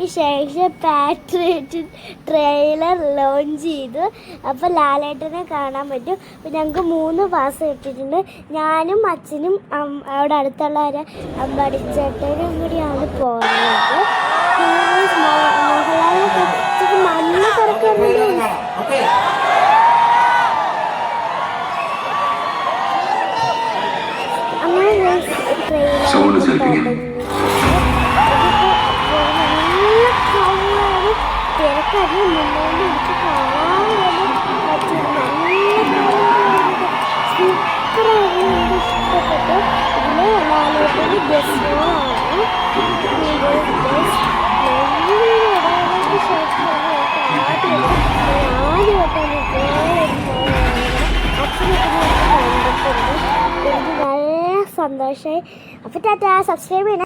നാളുകൾക്ക് ശേഷം patriot trailer launch ചെയ്തു. അപ്പോൾ ലാലേട്ടനെ കാണാൻ പറ്റും. അപ്പോൾ ഞങ്ങൾക്ക് 3 പാസ് കിട്ടിയിട്ടുണ്ട്. ഞാനും അച്ഛനും അവിടെ അടുത്തുള്ള ഒരു അമ്പടിച്ചേട്ടനും കൂടിയാണ് പോകുന്നത്. മോഹൻലാലിനെ മണ്ണ് തുറക്കുന്നത് അങ്ങനെ ട്രെയിലർ തിരക്കറിഞ്ഞ് മുന്നോട്ട് എനിക്ക് കാണാൻ പറ്റും. സൂപ്പറായിരുന്നു, എനിക്ക് ഇഷ്ടപ്പെട്ടു. ഇതിൽ ലാലേട്ടൻ്റെ ഗസ്റ്റുകളാണ്. അച്ഛനൊക്കെ കണ്ടിട്ടുണ്ട്. എനിക്ക് നല്ല സന്തോഷമായി. അപ്പോൾ ടാറ്റാ, സബ്സ്ക്രൈബ് ചെയ്യണം.